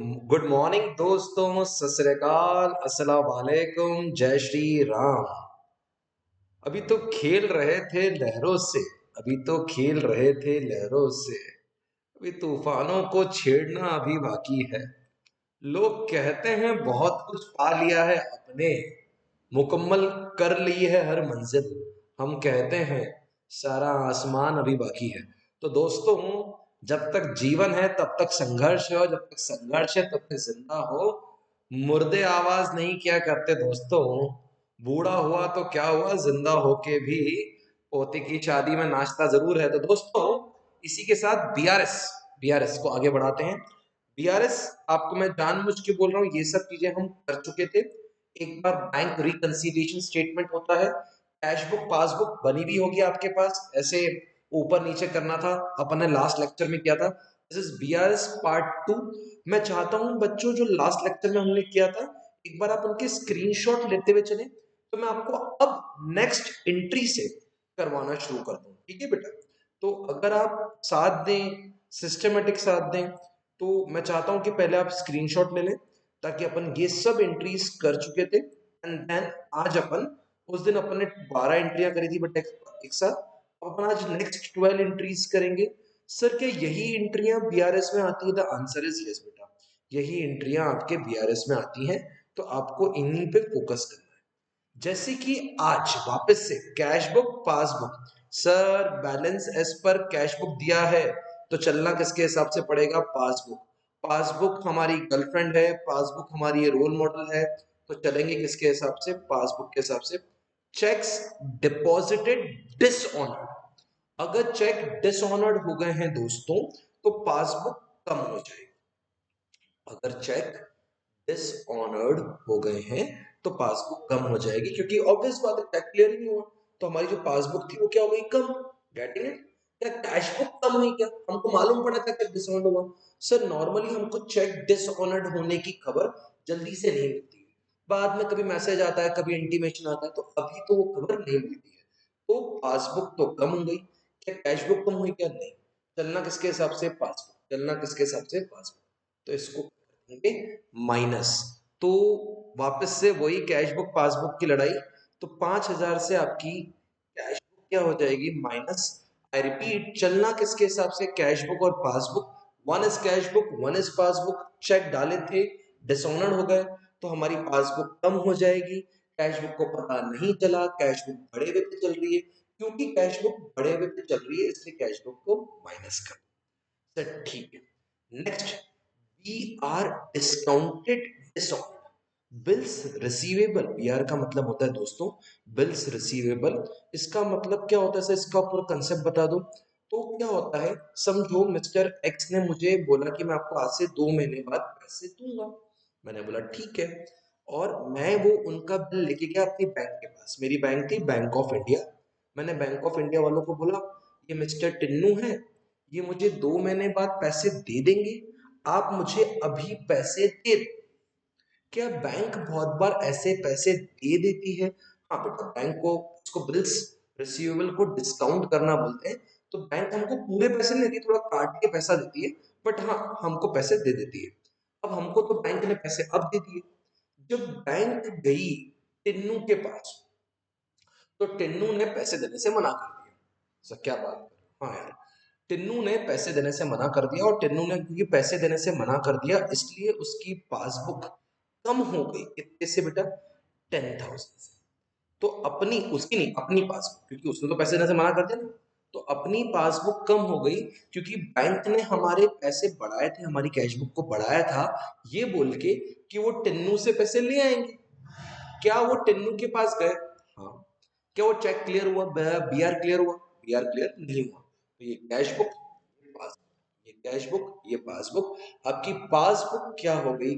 Good morning दोस्तों, सत श्री अकाल, अस्सलाम वालेकुम, जय श्री राम। अभी तो खेल रहे थे लहरों से, अभी तो खेल रहे थे लहरों से, अभी तूफानों को छेड़ना अभी बाकी है। लोग कहते हैं बहुत कुछ पा लिया है अपने, मुकम्मल कर ली है हर मंजिल। हम कहते हैं सारा आसमान अभी बाकी है। तो दोस्तों, जब तक जीवन है तब तक संघर्ष है, और जब तक संघर्ष है तब तक जिंदा हो। मुर्दे आवाज नहीं किया करते दोस्तों। बूढ़ा हुआ तो क्या हुआ, जिंदा होके भी पोते की शादी में नाचता जरूर है। तो दोस्तों, इसी के साथ बीआरएस बीआरएस को आगे बढ़ाते हैं। बीआरएस, आपको मैं जानबूझ के बोल रहा हूँ, ये सब चीजें हम कर चुके थे। एक बार बैंक रिकंसिलिएशन स्टेटमेंट होता है, कैश बुक पासबुक बनी भी होगी आपके पास, ऐसे ऊपर नीचे करना था, अपन ने लास्ट लेक्चर में किया था। This is BRS part 2। मैं चाहता हूं बच्चों, जो लास्ट लेक्चर में हमने किया था, एक बार आप उनके स्क्रीनशॉट लेते हुए चले, तो मैं आपको अब नेक्स्ट एंट्री से करवाना शुरू कर दूं। ठीक है बेटा? तो अगर आप साथ दें, सिस्टमेटिक साथ दें, तो मैं चाहता हूं कि पहले आप स्क्रीनशॉट ले लें, ताकि अपन ये सब एंट्रीज कर चुके थे। एंड देन आज अपन, उस दिन अपन ने 12 एंट्रियां करी थी बट एक साथ, अपन आज नेक्स्ट 12 एंट्रीज करेंगे। सर क्या यही एंट्रियां बीआरएस में आती है? द आंसर इज यस बेटा, यही एंट्रियां आपके बीआरएस में आती हैं। तो आपको इन्हीं पे फोकस करना है। जैसे कि आज वापस से cash book passbook, sir balance as पर कैश बुक दिया है, तो चलना किसके हिसाब से पड़ेगा? पासबुक। पासबुक हमारी गर्लफ्रेंड है, पासबुक हमारी रोल मॉडल है, तो चलेंगे किसके हिसाब से? पासबुक के हिसाब से। चेक्स डिपॉजिटेड डिसऑनर्ड, अगर चेक डिसऑनर्ड हो गए हैं दोस्तों, तो पासबुक कम हो जाएगी। अगर चेक डिसऑनर्ड हो गए हैं तो पासबुक कम हो जाएगी, क्योंकि ऑब्वियस बात है, चेक क्लियर ही नहीं हुआ, तो हमारी जो पासबुक थी वो क्या हो गई? कम। Getting it? क्या कैश बुक कम हुई? क्या हमको मालूम पड़ा था चेक डिसऑनर्ड हुआ? सर नॉर्मली हमको चेक डिसऑनर्ड होने की खबर जल्दी से नहीं मिलती है, बाद में कभी मैसेज आता है, कभी इंटीमेशन आता है, तो अभी तो वो खबर नहीं मिलती है। तो पासबुक तो कम हो गई। क्या कैश बुक कम हुई? क्या नहीं। चलना किसके हिसाब से? पासबुक। चलना किसके हिसाब से? पासबुक। तो इसको करेंगे माइनस। तो वापस से वही कैश बुक पासबुक की लड़ाई। तो 5,000 से आपकी कैश बुक क्या हो जाएगी? माइनस। आई रिपीट, चलना किसके हिसाब से? कैश बुक और passbook. One is cash book, one is passbook. Cheque डाले थे, डिसऑनर हो गए, तो हमारी पासबुक कम हो जाएगी। कैश बुक को पता नहीं चला, कैश बुक बढ़े हुए पे चल रही है, क्योंकि कैश बुक बढ़े हुए पे चल रही है, इसलिए कैश बुक को माइनस कर। सर ठीक है। Next, we are discounted dishonoured. Bills receivable, BR का मतलब होता है दोस्तों बिल्स रिसीवेबल। इसका मतलब क्या होता है सर? इसका पूरा कंसेप्ट बता दो। तो क्या होता है, समझो मिस्टर एक्स ने मुझे बोला कि मैं आपको आज से 2 महीने बाद पैसे दूंगा। मैंने बोला ठीक है, और मैं वो उनका बिल लेके गया अपनी बैंक के पास। मेरी बैंक थी बैंक ऑफ इंडिया। मैंने बैंक ऑफ इंडिया वालों को बोला, ये मिस्टर टिन्नू है, ये मुझे 2 महीने बाद पैसे दे देंगे, आप मुझे अभी पैसे दे दो। क्या बैंक बहुत बार ऐसे पैसे दे देती है? हाँ बेटा, बैंक को इसको बिल्स रिसीवेबल को डिस्काउंट करना बोलते हैं। तो बैंक हमको पूरे पैसे नहीं देती, थोड़ा काट के पैसा देती है, बट हाँ हमको पैसे दे देती है। अब हमको तो बैंक ने पैसे अब दे दिए। जब बैंक गई टिन्नू के पास, तो टिन्नू ने पैसे देने से मना कर दिया। सर क्या बात कर, हाँ यार, टिन्नू ने पैसे देने से मना कर दिया, और टिन्नू ने क्योंकि पैसे देने से मना कर दिया, इसलिए उसकी पासबुक कम हो गई। कितने से बेटा? 10,000 से। तो अपनी, उसकी नहीं, अपनी पासबुक, क्योंकि उसने तो पैसे देने से मना कर दिया ना, तो अपनी पासबुक कम हो गई, क्योंकि बैंक ने हमारे पैसे बढ़ाए थे, हमारी कैश बुक को बढ़ाया था, ये बोल के कि वो टिन्नू से पैसे ले आएंगे। क्या वो टिन्नू के पास गए? हाँ। क्या वो चेक क्लियर हुआ? बीआर क्लियर हुआ? बीआर क्लियर नहीं हुआ। तो ये कैश बुक, ये पासबुक, ये कैश बुक, ये पासबुक, आपकी पासबुक क्या हो गई?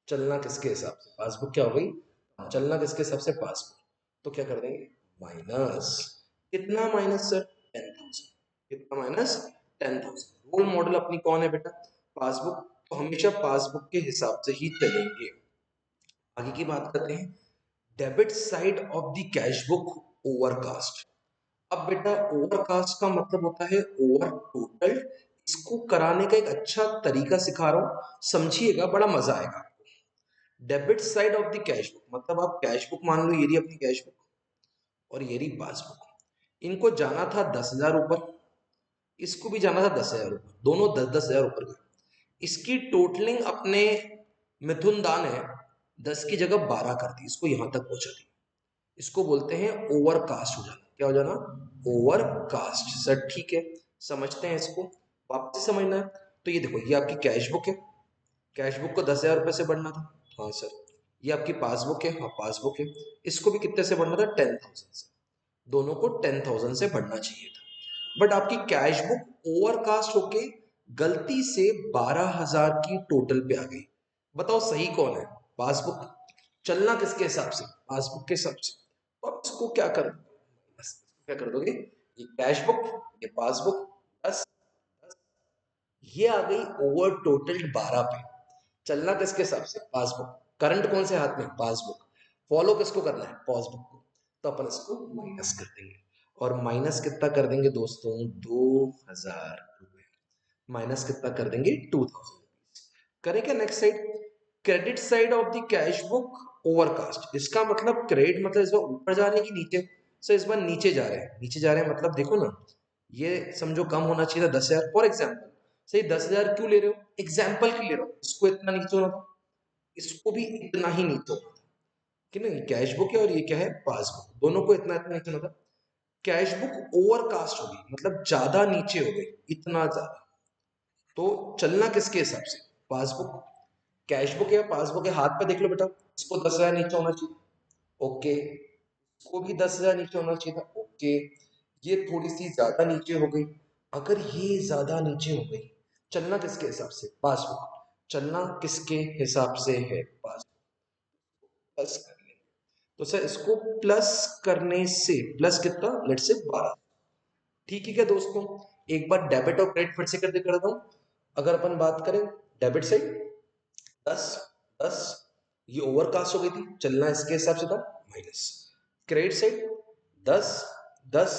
चलना किसके हिसाब से? पासबुक क्या हो गई? चलना किसके हिसाब से? पासबुक। तो क्या कर देंगे? माइनस। कितना माइनस सर? 10,000। कितना माइनस? 10,000। रोल मॉडल अपनी कौन है बेटा? पासबुक। तो हमेशा पासबुक के हिसाब से ही चलेंगे। आगे की बात करते हैं। Debit side of the cash book overcast. अब बेटा, ओवरकास्ट का मतलब होता है ओवर टोटल, इसको कराने का एक अच्छा तरीका सिखा रहा हूं, समझिएगा, बड़ा मजा आएगा। Debit side of the cash book, मतलब आप कैश बुक मान लो, ये रही अपनी कैश बुक और ये रही पासबुक। इनको जाना था 10,000 ऊपर, इसको भी जाना था 10,000 ऊपर, दोनों 10,000 ऊपर गए। इसकी टोटलिंग अपने मिथुन दा ने 10 की जगह 12 कर दी, इसको यहां तक पहुंचा दी। इसको बोलते हैं ओवरकास्ट हो जाना। क्या हो जाना? ओवरकास्ट। सर ठीक है, समझते हैं इसको, वापस से समझना है। तो ये देखो, ये आपकी कैश बुक है, कैश बुक को 10,000 रुपए से बढ़ना था। हाँ सर। ये आपकी पासबुक है, हाँ पासबुक है, इसको भी कितने से बढ़ना था? 10,000 से। दोनों को 10,000 से बढ़ना चाहिए था, बट आपकी कैश बुक ओवरकास्ट होके गलती से 12,000 की टोटल पे आ गई। बताओ सही कौन है? पासबुक। चलना किसके हिसाब से? पासबुक के हिसाब से। तो आप इसको क्या कर क्या कर दोगे? ये कैश बुक, ये पासबुक, 10, ये आ गई ओवर टोटल 12 पे। चलना किसके हिसाब से? पासबुक। करंट कौन से हाथ में? पासबुक। फॉलो किसको करना है? पासबुक को। तो अपन इसको माइनस कर देंगे, और माइनस कितना कर देंगे दोस्तों? 2,000 रुपए। माइनस कितना कर देंगे? 2,000। करें क्या next side? Credit side of the cash book overcast. इसका मतलब क्रेडिट मतलब इस बार ऊपर जा रहे हैं कि नीचे? सर इस बार नीचे जा रहे हैं। नीचे जा रहे हैं मतलब देखो ना, ये समझो कम होना चाहिए था 10,000 फॉर एग्जाम्पल। सही 10,000 क्यों ले रहे हो? एग्जाम्पल क्यों ले रहे हो? इसको इतना नीचे होना था, इसको भी इतना ही नीचे होना था कि नहीं। कैश बुक है और ये क्या है? पासबुक। दोनों को इतना इतना नीचे होना था। कैश बुक ओवरकास्ट हो गई, मतलब ज्यादा नीचे हो गई, इतना ज्यादा। तो चलना किसके हिसाब से? पासबुक। कैश बुक या पासबुक है, हाथ पे देख लो बेटा, इसको 10,000 नीचे होना चाहिए, ओके। इसको भी 10,000 नीचे होना चाहिए था, ओके। ये थोड़ी सी ज्यादा नीचे हो गई। अगर ये ज्यादा नीचे हो गई, चलना किसके हिसाब से? पासबुक। चलना किसके हिसाब से है? पासबुक। प्लस कर ले, तो सर इसको प्लस करने से प्लस कितना? लेट से 12। ठीक है क्या दोस्तों? एक बार डेबिट और क्रेडिट फिर से कर दे करता हूं। अगर अपन बात करें डेबिट साइड, 10, 10, ये ओवरकास्ट हो गई थी, चलना इसके हिसाब से था, माइनस। क्रेडिट साइड 10, 10,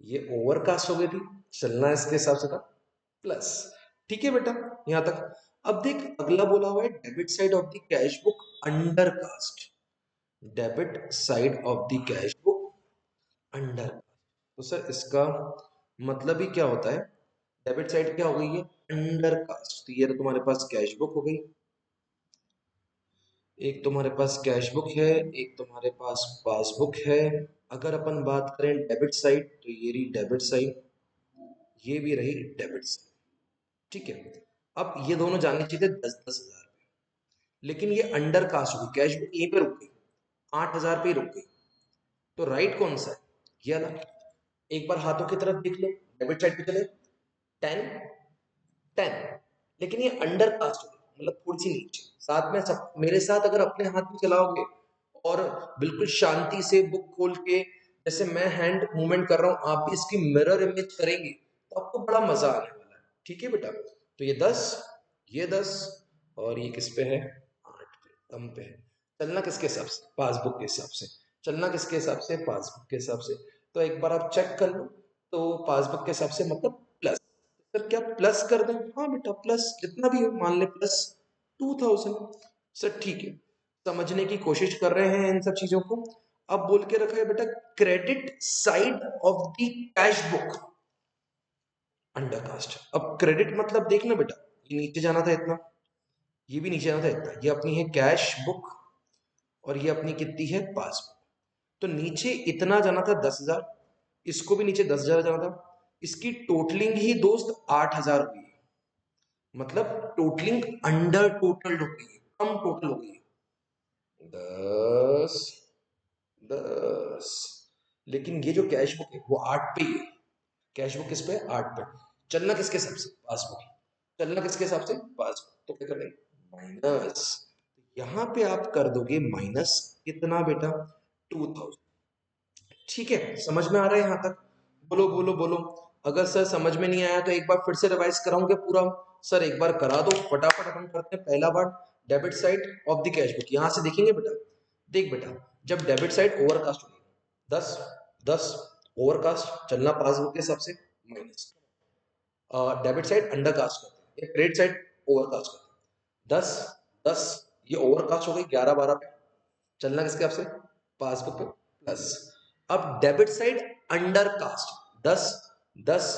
ये ओवरकास्ट हो गई थी, चलना इसके हिसाब से था, प्लस। ठीक है बेटा, यहां तक। अब देख अगला बोला हुआ है debit side of the cash book undercast. Debit side of the cash book under. तो सर इसका मतलब ही क्या होता है? डेबिट साइड क्या हो गई है? अंडरकास्ट। तो ये तो तुम्हारे पास कैश बुक हो गई, एक तुम्हारे पास कैश बुक है, एक तुम्हारे पास पासबुक है। अगर अपन बात करें डेबिट साइड, तो ये रही डेबिट साइड, ये भी रही डेबिट साइड। ठीक है। अब ये दोनों जाने चाहिए थे 10-10,000, लेकिन ये अंडर कास्ट हो गई, कैश बुक यहीं पे रुक गई, 8,000 पे ही रुक गई। तो राइट कौन सा है? ये वाला। एक बार हाथों की तरफ देख लो, डेबिट साइड पे चले, 10, 10, लेकिन ये अंडर कास्ट हो गई, मतलब थोड़ी सी नीचे। साथ में सब मेरे साथ अगर अपने हाथ में चलाओगे और बिल्कुल शांति से बुक खोल के, जैसे मैं हैंड मूवमेंट कर रहा हूं, आप भी इसकी मिरर इमेज करेंगे, तो आपको बड़ा मजा आने वाला है। ठीक है बेटा? तो ये 10, ये 10, और ये किस पे है? 8 पे, कम पे है। चलना किसके हिसाब से? पासबुक के हिसाब से। चलना किसके हिसाब से? पासबुक के हिसाब से। तो एक बार आप चेक कर लो, तो पासबुक के हिसाब से मतलब प्लस। सर क्या प्लस कर दें? हाँ बेटा प्लस, जितना भी हो मान ले, प्लस 2,000। सर ठीक है, समझने की कोशिश कर रहे हैं इन सब चीजों को। अब बोल के रखा है बेटा credit side of the cash book undercast. अब क्रेडिट मतलब देखना बेटा, ये नीचे जाना था इतना, ये भी नीचे जाना था इतना। ये अपनी है कैश बुक और ये अपनी कितनी है? पासबुक। तो नीचे इतना जाना था 10,000, इसको भी नीचे 10,000 जाना था। इसकी टोटलिंग ही दोस्त 8,000 हुई, मतलब टोटलिंग अंडर टोटल हो गई, कम टोटल हो गई। 10, 10, लेकिन ये जो कैश बुक है वो 8 पे ही है। कैश बुक किस पे है? 8 पे। चलना किसके हिसाब से? पासबुक। चलना किसके हिसाब से? पासबुक। तो क्या करेंगे? माइनस। यहां पे आप कर दोगे माइनस कितना बेटा? 2,000। ठीक है, समझ में आ रहा है यहां तक? बोलो बोलो बोलो। अगर सर समझ में नहीं आया तो एक बार फिर से रिवाइज कराऊंगे पूरा। सर एक बार करा दो फटाफट। अपन करते हैं पहला part, debit side of the cash book. यहां से देखेंगे बेटा, देख बेटा, जब डेबिट साइड ओवरकास्ट होगी 10, 10 ओवरकास्ट, चलना पासबुक के हिसाब से, minus debit side undercast करते हैं या क्रेडिट साइड ओवर कास्ट करते हैं। 10 10 ये ओवर कास्ट हो गई 11 12 पे, चलना किसके आपसे पासबुक पे प्लस। अब डेबिट साइड अंडर कास्ट 10 10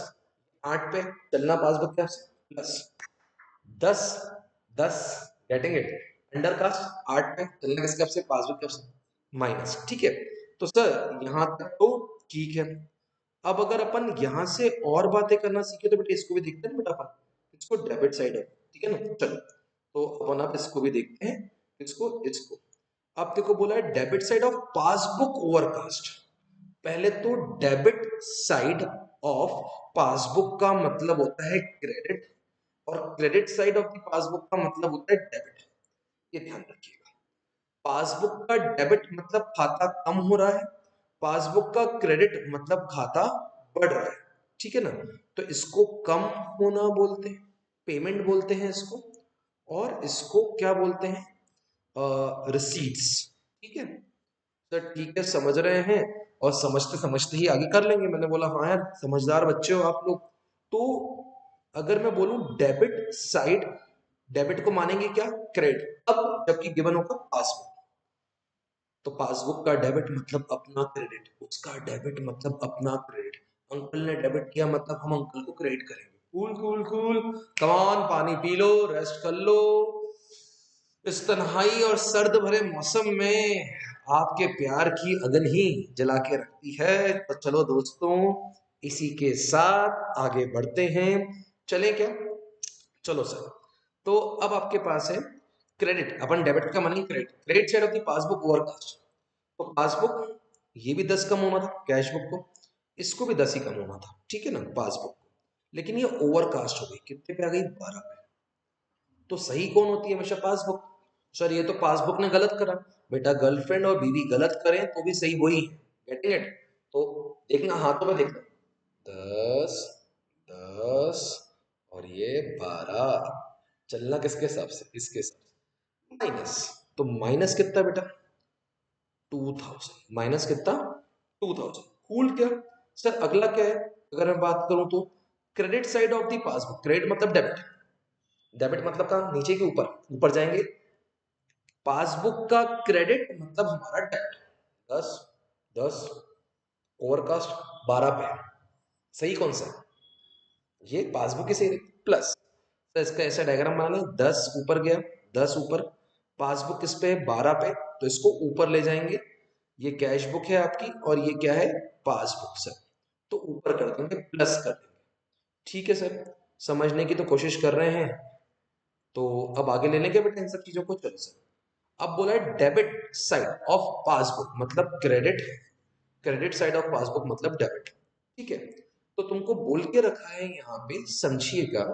8 पे, चलना पासबुक के आपसे plus 10 10 getting it, undercast 8 पे, चलना किसके आपसे पासबुक के आपसे माइनस। ठीक है, तो सर यहां तक तो ठीक है। अब अगर अपन यहां से और बातें करना सीखे तो बेटा इसको भी देखते हैं बेटा अपन, इसको डेबिट साइड है, ठीक है ना। चलो तो अपन आप इसको भी देखते हैं, इसको इसको आप देखो बोला है debit side of passbook overcast. पहले तो डेबिट साइड ऑफ पासबुक का मतलब होता है क्रेडिट, और credit side of the passbook का मतलब होता है डेबिट, ये ध्यान रखिएगा। पासबुक का डेबिट मतलब खाता कम हो रहा है, पासबुक का क्रेडिट मतलब खाता बढ़ रहा है, ठीक है ना। तो इसको कम होना बोलते हैं, पेमेंट बोलते हैं इसको, और इसको क्या बोलते हैं रिसीट्स, ठीक है। तो ठीक है समझ रहे हैं, और समझते समझते ही आगे कर लेंगे। मैंने बोला हाँ यार समझदार बच्चे हो आप लोग। तो अगर मैं बोलूं डेबिट साइड, डेबिट को मानेंगे क्या क्रेडिट, अब जबकि गिवन होगा पासबुक, तो पासबुक का डेबिट मतलब अपना क्रेडिट, उसका डेबिट मतलब अपना क्रेडिट। अंकल ने डेबिट किया मतलब हम अंकल को क्रेडिट करेंगे। कूल कूल कूल, कमान पानी पी लो, रेस्ट कर लो। इस तन्हाई और सर्द भरे मौसम में आपके प्यार की अगन ही जला के रखती है। तो चलो दोस्तों इसी के साथ आगे बढ़ते हैं, चलें क्या। चलो सर, तो अब आपके पास है क्रेडिट, अपन डेबिट का money credit, credit side of the passbook overcast. तो पासबुक ये भी 10 कम होना था कैश बुक को, इसको भी 10 ही कम होना था, ठीक है ना पासबुक को, लेकिन ये ओवरकास्ट हो गई, कितने पे आ गई 12 पे। तो सही कौन होती है हमेशा पासबुक। सर ये तो पासबुक ने गलत करा, बेटा गर्लफ्रेंड और बीवी गलत करें तो भी सही वही है, गेटिंग इट। तो देखना हाथों में देखना, 10 10 और ये 12, चलना किसके हिसाब से इसके हिसाब से माइनस। तो माइनस कितना बेटा 2000, माइनस कितना 2000। कूल क्या सर, अगला क्या है, अगर मैं बात करूं तो credit side of the passbook, credit मतलब डेबिट, डेबिट मतलब का नीचे के ऊपर, ऊपर जाएंगे, पासबुक का क्रेडिट मतलब हमारा डेबिट। 10 10 ओवरकास्ट 12 पे, सही कौन सा ये पासबुक की सही प्लस। तो इसका ऐसा डायग्राम बना लें, 10 ऊपर गया, 10 ऊपर, पासबुक किस पे 12 पे, तो इसको ऊपर ले जाएंगे, ये कैश बुक है आपकी और ये क्या है पासबुक सर, तो ऊपर कर देंगे प्लस कर देंगे, ठीक है सर। समझने की तो कोशिश कर रहे हैं, तो अब आगे ले लेंगे बेटा इन सब चीजों को। चलो सर, अब बोला है डेबिट साइड ऑफ पासबुक मतलब credit, credit side of passbook मतलब डेबिट, ठीक है। तो तुमको बोल के रखा है यहाँ पे समझिएगा,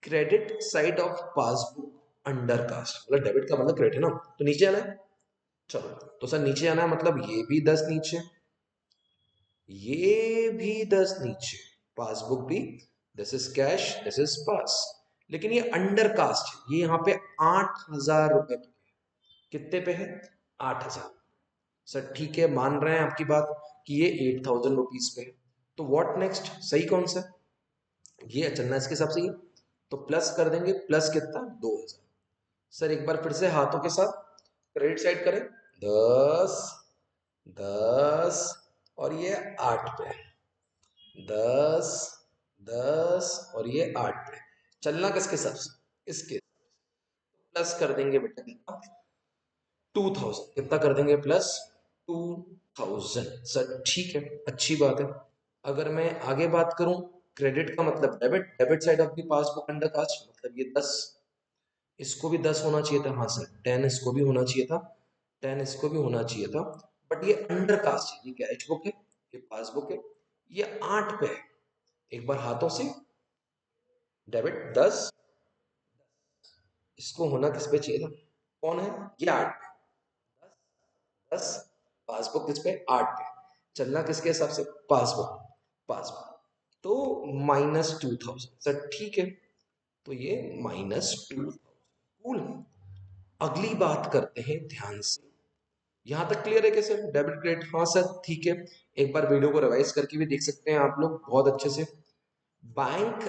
credit side of passbook undercast, मतलब डेबिट का मतलब क्रेडिट है ना, तो नीचे आना है। चलो तो सर नीचे आना है मतलब ये भी 10 नीचे, ये भी 10 नीचे, पासबुक भी, this is cash this is pass, लेकिन ये अंडर कास्ट है, ये यहाँ पे 8,000 रुपए, कितने पे है 8,000। सर ठीक है मान रहे हैं आपकी बात कि ये 8,000 रुपीज पे है, तो व्हाट नेक्स्ट, सही कौन सा, ये चलना इसके हिसाब से ये, तो प्लस कर देंगे, प्लस कितना 2,000। सर एक बार फिर से हाथों के साथ क्रेडिट साइड करें, 10 10 और ये 8 पे, 10 10 और ये 8 पे, चलना किसके हिसाब से इसके, प्लस कर देंगे बेटा कितना 2,000, कितना कर देंगे प्लस 2,000। सर ठीक है अच्छी बात है। अगर मैं आगे बात करूं, क्रेडिट का मतलब debit, debit side of the passbook undercast मतलब ये 10, इसको भी 10 होना चाहिए था, हाँ सर 10 इसको भी होना चाहिए था, 10 इसको भी होना चाहिए था, बट ये अंडर कास्ट है, ये कैश बुक है, ये पासबुक है, ये 8 पे है। एक बार हाथों से डेबिट 10, इसको होना किस पे चाहिए था, कौन है ये 8 पे, 10 पासबुक किस पे 8 पे, चलना किसके हिसाब से पासबुक, पासबुक, तो -2,000। सर ठीक है, तो ये -2,000। कूल, अगली बात करते हैं ध्यान से, यहां तक क्लियर है क्या सर, डेबिट क्रेडिट, हाँ सर ठीक है। एक बार वीडियो को रिवाइज करके भी देख सकते हैं आप लोग बहुत अच्छे से। Bank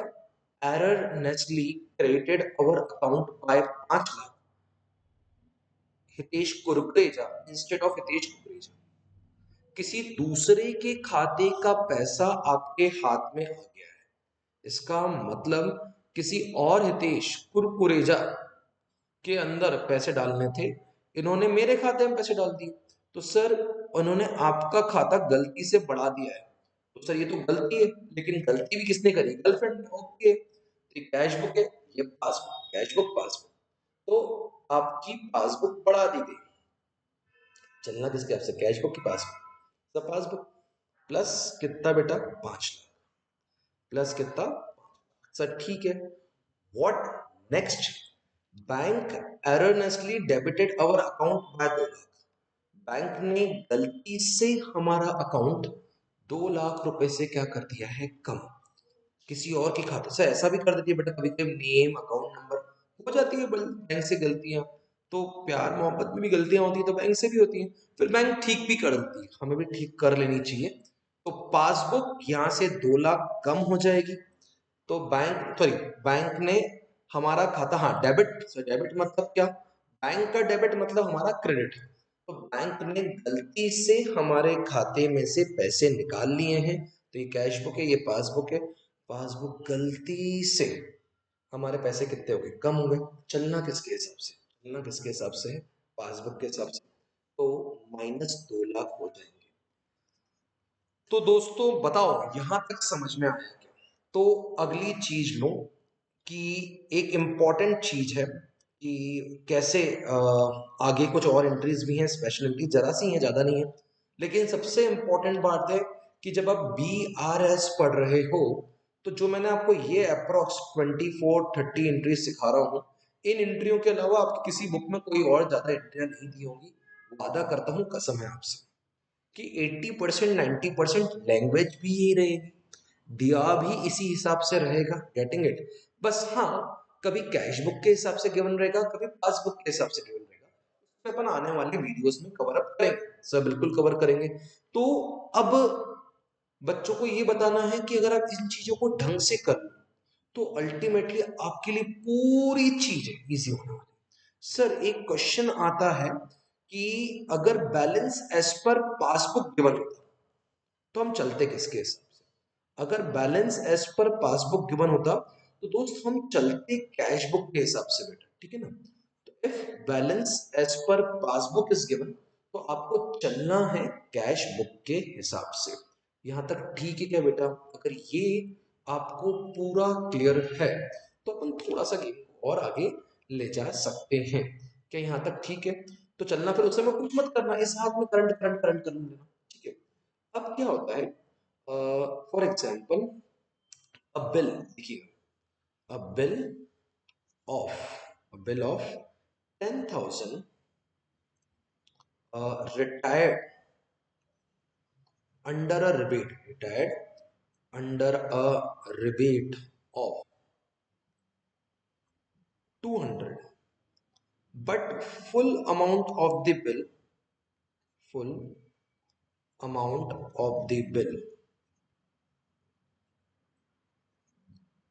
erroneously credited our account by 5 lakh Hitesh Kurkureja instead of Hitesh Kukreja. किसी दूसरे के खाते का पैसा आपके हाथ में आ गया है, इसका मतलब किसी और हितेश कुरकुरेजा के अंदर पैसे डालने थे, इन्होंने मेरे खाते में पैसे डाल दिए, तो सर उन्होंने आपका खाता गलती से बढ़ा दिया है, तो सर ये तो गलती है, लेकिन गलती भी किसने करी? गर्लफ्रेंड ने। ओके, तो कैश बुक है, ये पासबुक, कैश बुक पासबुक, तो आपकी पासबुक बढ़ा दी गई। चलना किसके आपसे? कैश बुक की पासबुक। सब पासबुक प्लस कितना बेटा? 5 लाख प्लस कितना? सर ठीक है। What next? Bank erroneously debited our account by 2 lakh. Bank ने गलती से हमारा अकाउंट 2 लाख रुपए से क्या कर दिया है? कम। किसी और के खाते से ऐसा भी कर देती है बेटा, कभी कभी नेम अकाउंट नंबर हो जाती है बैंक से गलतियां, तो प्यार मोहब्बत में भी गलतियां होती है, तो बैंक से भी होती हैं, फिर बैंक ठीक भी कर देती है, हमें भी ठीक कर लेनी चाहिए। तो पासबुक यहाँ से 2 लाख कम हो जाएगी, तो बैंक ने हमारा खाता, हाँ डेबिट, सर डेबिट मतलब क्या? बैंक का डेबिट मतलब हमारा क्रेडिट, तो बैंक ने गलती से हमारे खाते में से पैसे निकाल लिए हैं, तो ये कैश बुक है, ये पासबुक है। पासबुक गलती से हमारे पैसे कितने हो गए? कम हो गए। चलना किसके हिसाब से? चलना किसके हिसाब से है? पासबुक के हिसाब से, तो -2 लाख हो जाएंगे। तो दोस्तों बताओ यहां तक समझ में आया क्या? तो अगली चीज लो कि एक इम्पॉर्टेंट चीज है कि कैसे आगे कुछ और एंट्रीज भी हैं, स्पेशल एंट्री जरा सी हैं, ज्यादा नहीं है, लेकिन सबसे इम्पॉर्टेंट बात है कि जब आप BRS पढ़ रहे हो, तो जो मैंने आपको ये अप्रोक्स 24-30 एंट्रीज सिखा रहा हूँ, इन एंट्रियों के अलावा आपकी किसी बुक में कोई और ज्यादा एंट्रियां नहीं दी होंगी। वादा करता हूँ, कसम है आपसे, कि 80% 90% लैंग्वेज भी यही रहेगी, दिया भी इसी हिसाब से रहेगा। Getting it? बस हाँ, कभी कैश बुक के हिसाब से गिवन रहेगा, कभी पासबुक के हिसाब से गिवन रहेगा, उसमें अपन आने वाले वीडियोस में कवर अप करेंगे, सब बिल्कुल कवर करेंगे। तो अब बच्चों को ये बताना है कि अगर आप इन चीजों को ढंग से कर लो, तो अल्टीमेटली आपके लिए पूरी चीजें इजी होने वाली। सर एक क्वेश्चन आता है कि अगर बैलेंस एज पर पासबुक गिवन होता, तो हम चलते किसके हिसाब से? अगर बैलेंस एज पर पासबुक गिवन होता, तो दोस्त हम चलते कैश बुक के हिसाब से बेटा, ठीक है ना? तो इफ बैलेंस एज पर पासबुक इज गिवन, तो आपको चलना है कैश बुक के हिसाब से। यहां तक ठीक है क्या बेटा? अगर ये आपको पूरा क्लियर है, तो अपन थोड़ा सा गेम को और आगे ले जा सकते हैं। क्या यहां तक ठीक है? तो चलना, फिर उस समय कुछ मत करना, इस हाथ में करंट करंट करंट कर लेना, ठीक है? अब क्या होता है, फॉर एग्जाम्पल अ बिल, देखिए, अ bill a bill of 10,000 retired under a rebate, retired under a rebate of 200, but full amount of the bill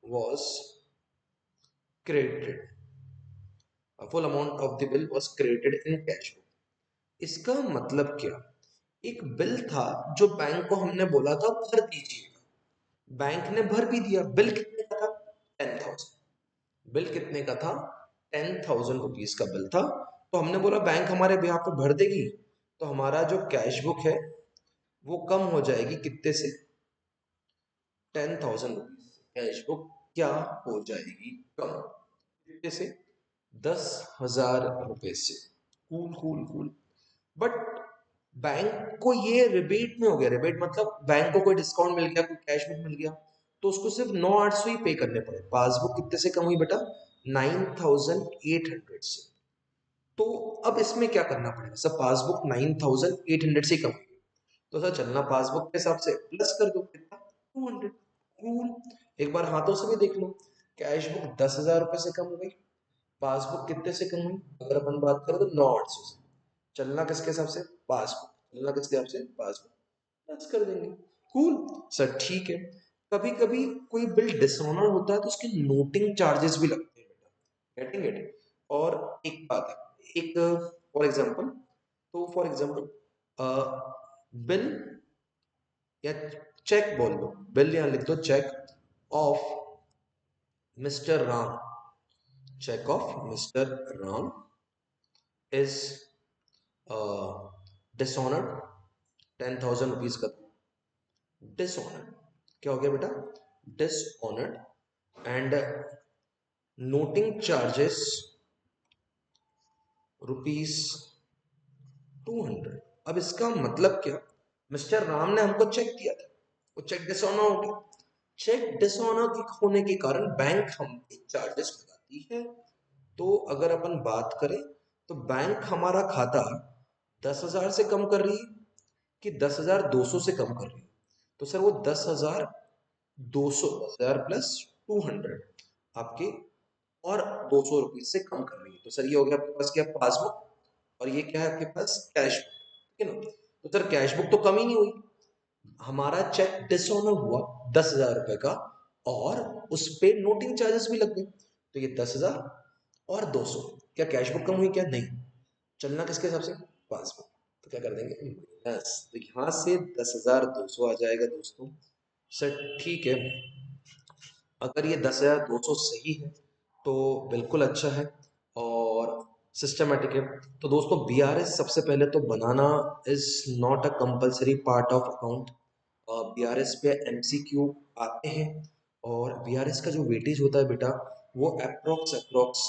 was credited, a full amount of the bill was credited in cash book। इसका मतलब क्या? एक bill था जो bank को हमने बोला था भर दीजिए, बैंक ने भर भी दिया। बिल कितने का था? 10,000। बिल कितने का था? 10,000 रुपीज का बिल था। तो हमने बोला बैंक हमारे ब्याह पे भर देगी, तो हमारा जो कैश बुक है वो कम हो जाएगी कितने से? 10,000 रुपीज। कैश बुक क्या हो जाएगी? कम। कितने से? 10,000 रुपए से। Cool cool cool. But bank को ये रिबेट में हो गया, रिबेट मतलब बैंक को कोई डिस्काउंट मिल गया, कोई कैशबैक मिल गया, तो उसको सिर्फ 9,800 ही पे करने पड़े। पासबुक कितने से कम हुई बेटा? 9,800 से। तो अब इसमें क्या करना पड़ेगा सर? पासबुक 9,800 से कम हुई, तो सर चलना पासबुक के हिसाब से, प्लस कर दो कितना? 200। कूल। एक बार हाथों से भी देख लो, कैश बुक 10,000 रुपए से कम हो गई, पासबुक कितने से कम हुई? अगर अपन बात करें तो 9,800 से। चलना किसके हिसाब से? पासबुक। चलना किसके हिसाब से? पासबुक। प्लस कर देंगे। कूल सर, ठीक है। कभी कभी कोई बिल डिसऑनर होता है तो उसके नोटिंग चार्जेस भी लगते हैं बेटा, गेटिंग इट। और एक बात है, एक फॉर एग्जांपल बिल या चेक बोल दो, बिल यहाँ लिख दो, cheque of mister Ram, cheque of mister Ram is dishonoured 10,000 rupees का। डिसऑनर्ड क्या हो गया बेटा? Dishonoured and noting charges rupees 200। अब इसका मतलब क्या? मिस्टर राम ने हमको चेक दिया था, वो चेक डिसऑनर हो गया। चेक डिसऑनर होने के कारण बैंक हम चार्जेस लगाती है। तो अगर अपन बात करें तो बैंक हमारा खाता 10,000 से कम कर रही है कि 10,200 से कम कर रही है? तो सर वो 10,200, 10,000 प्लस 200 आपके और 200 रुपीज से कम कर रही है। तो सर ये हो गया आपके पास क्या? पासबुक। और ये क्या है आपके पास? कैश बुक, ठीक है ना? तो सर कैश बुक तो कम ही नहीं हुई, हमारा चेक डिसऑनर हुआ 10,000 रुपए का और उस पे नोटिंग चार्जेस भी लग गए। तो ये 10,000 और 200, क्या कैश बुक कम हुई? क्या नहीं। चलना किसके हिसाब से? पासबुक। तो क्या कर देंगे? माइनस, तो यहाँ से 10,200 आ जाएगा दोस्तों। सर ठीक है, अगर ये 10,200 सही है तो बिल्कुल अच्छा है और सिस्टमेटिक है। तो दोस्तों बीआरएस सबसे पहले तो बनाना is not a compulsory part of account. BRS पे एमसीक्यू आते हैं और बीआरएस का जो वेटेज होता है बेटा वो अप्रोक्स अप्रोक्स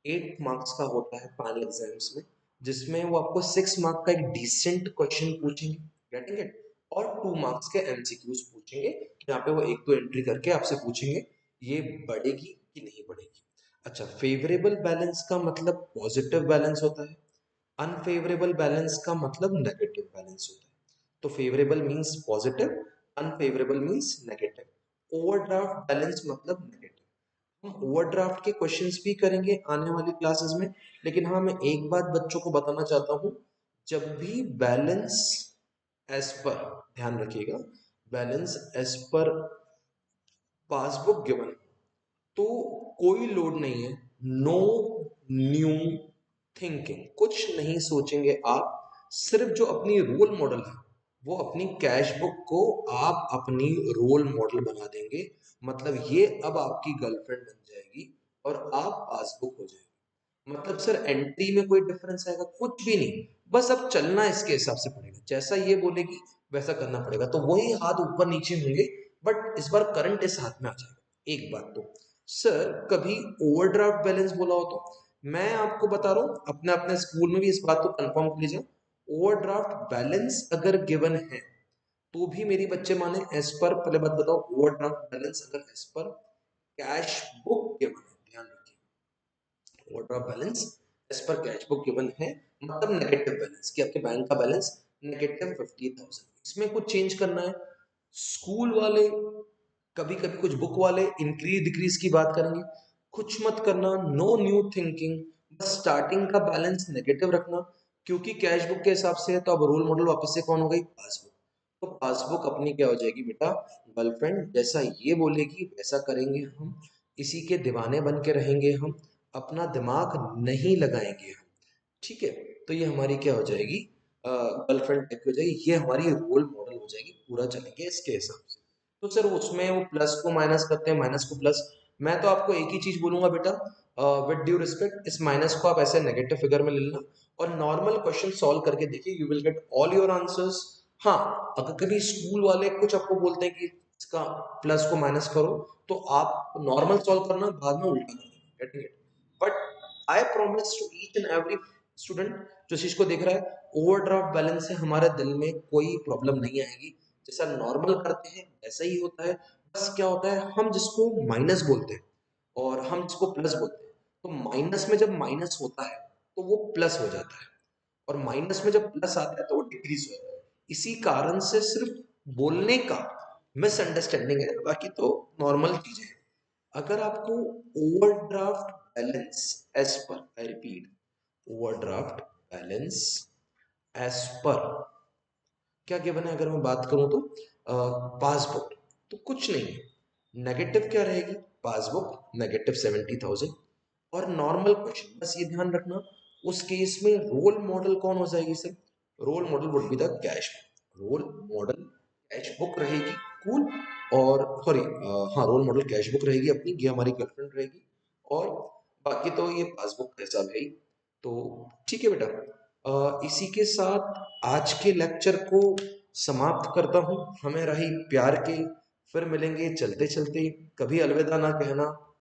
8 मार्क्स का होता है फाइनल एग्जाम्स में, जिसमें वो आपको 6 मार्क का एक डिसेंट क्वेश्चन पूछेंगे, गेटिंग इट, और 2 मार्क्स के एमसीक्यूज पूछेंगे। यहाँ पे वो एक दो एंट्री करके आपसे पूछेंगे ये बढ़ेगी कि नहीं बढ़ेगी। अच्छा, फेवरेबल बैलेंस का मतलब पॉजिटिव बैलेंस होता है, अनफेवरेबल बैलेंस का मतलब नेगेटिव बैलेंस होता है। तो favourable means positive, unfavourable means negative. Overdraft balance मतलब नेगेटिव। हम ओवरड्राफ्ट के क्वेश्चंस भी करेंगे आने वाली क्लासेस में, लेकिन हाँ मैं एक बात बच्चों को बताना चाहता हूँ, जब भी बैलेंस एज पर, ध्यान रखिएगा, बैलेंस एज पर पासबुक गिवन, तो कोई लोड नहीं है, नो न्यू थिंकिंग, कुछ नहीं सोचेंगे आप। सिर्फ जो अपनी रोल मॉडल है वो अपनी कैश बुक को आप अपनी रोल मॉडल बना देंगे। मतलब ये अब आपकी गर्लफ्रेंड बन जाएगी और आप पासबुक हो जाएंगे। मतलब सर एंट्री में कोई डिफरेंस आएगा? कुछ भी नहीं, बस अब चलना इसके हिसाब से पड़ेगा, जैसा ये बोलेगी वैसा करना पड़ेगा। तो वही हाथ ऊपर नीचे होंगे, बट इस बार करंट इस हाथ में आ जाएगा। एक बात तो सर, कभी ओवरड्राफ्ट बैलेंस बोला हो तो मैं आपको बता रहा हूँ, अपने अपने स्कूल में भी इस बात को कंफर्म कर लीजिए, ओवरड्राफ्ट बैलेंस अगर गिवन है तो भी मेरी बच्चे माने एज पर, पहले बात बताओ, ओवरड्राफ्ट बैलेंस अगर एज पर कैश बुक गिवन है, ध्यान रखिए, ओवरड्राफ्ट बैलेंस एज पर कैश बुक गिवन है मतलब नेगेटिव बैलेंस, कि आपके बैंक का बैलेंस -50,000, इसमें कुछ चेंज करना है। स्कूल वाले कभी कभी कुछ बुक वाले इंक्रीज डिक्रीज की बात करेंगे, कुछ मत करना, नो न्यू थिंकिंग, बस स्टार्टिंग का बैलेंस नेगेटिव रखना, क्योंकि कैश बुक के हिसाब से है तो अब रोल मॉडल वापस से कौन हो गई? पासबुक। तो पासबुक अपनी क्या हो जाएगी बेटा? गर्लफ्रेंड। जैसा ये बोलेगी वैसा करेंगे हम, इसी के दीवाने बन के रहेंगे हम, अपना दिमाग नहीं लगाएंगे हम, ठीक है? तो ये हमारी क्या हो जाएगी? गर्लफ्रेंड टाइप की हो जाएगी, ये हमारी रोल मॉडल हो जाएगी, पूरा चलेंगे इसके हिसाब से। तो सर उसमें वो प्लस को माइनस करते हैं, माइनस को प्लस। मैं तो आपको एक ही चीज बोलूंगा बेटा, विद ड्यू रिस्पेक्ट, इस माइनस को आप ऐसे नेगेटिव फिगर में ले लेना और नॉर्मल क्वेश्चन सॉल्व करके देखिए, you will get all your answers. हाँ, अगर कभी स्कूल वाले कुछ आपको बोलते हैं कि इसका प्लस को माइनस करो, तो आप नॉर्मल सॉल्व करना, बाद में उल्टा करना, getting it. But I promise to each and every student जो चीज को देख रहा है, ओवरड्राफ्ट बैलेंस से हमारे दिल में कोई प्रॉब्लम नहीं आएगी, जैसा नॉर्मल करते हैं ऐसा ही होता है। बस क्या होता है, हम जिसको माइनस बोलते हैं और हम जिसको प्लस बोलते हैं, तो माइनस में जब माइनस होता है तो वो प्लस हो जाता है, और माइनस में जब प्लस आता है तो वो डिक्रीज हो जाता है। इसी कारण से सिर्फ बोलने का मिसअंडरस्टैंडिंग है, बाकी तो नॉर्मल चीजें हैं। अगर आपको ओवरड्राफ्ट बैलेंस एज पर, I repeat, overdraft balance as पर क्या गिवन है, अगर मैं बात करूं तो पासबुक, तो कुछ नहीं है। नेगेटिव क्या रहेगी, पासबुक -70,000 और नॉर्मल क्वेश्चन, बस ये ध्यान रखना उस केस में रोल मॉडल कौन हो जाएगी sir, role model would be the cash book, role model cash book रहेगी। कूल। और सॉरी, हाँ रोल मॉडल कैश बुक रहेगी अपनी, ये हमारी गर्लफ्रेंड रहेगी, और बाकी तो ये पासबुक का हिसाब है ही। तो ठीक है बेटा, इसी के साथ आज के लेक्चर को समाप्त करता हूँ। हमें रही प्यार के, फिर मिलेंगे चलते चलते, कभी अलविदा ना कहना।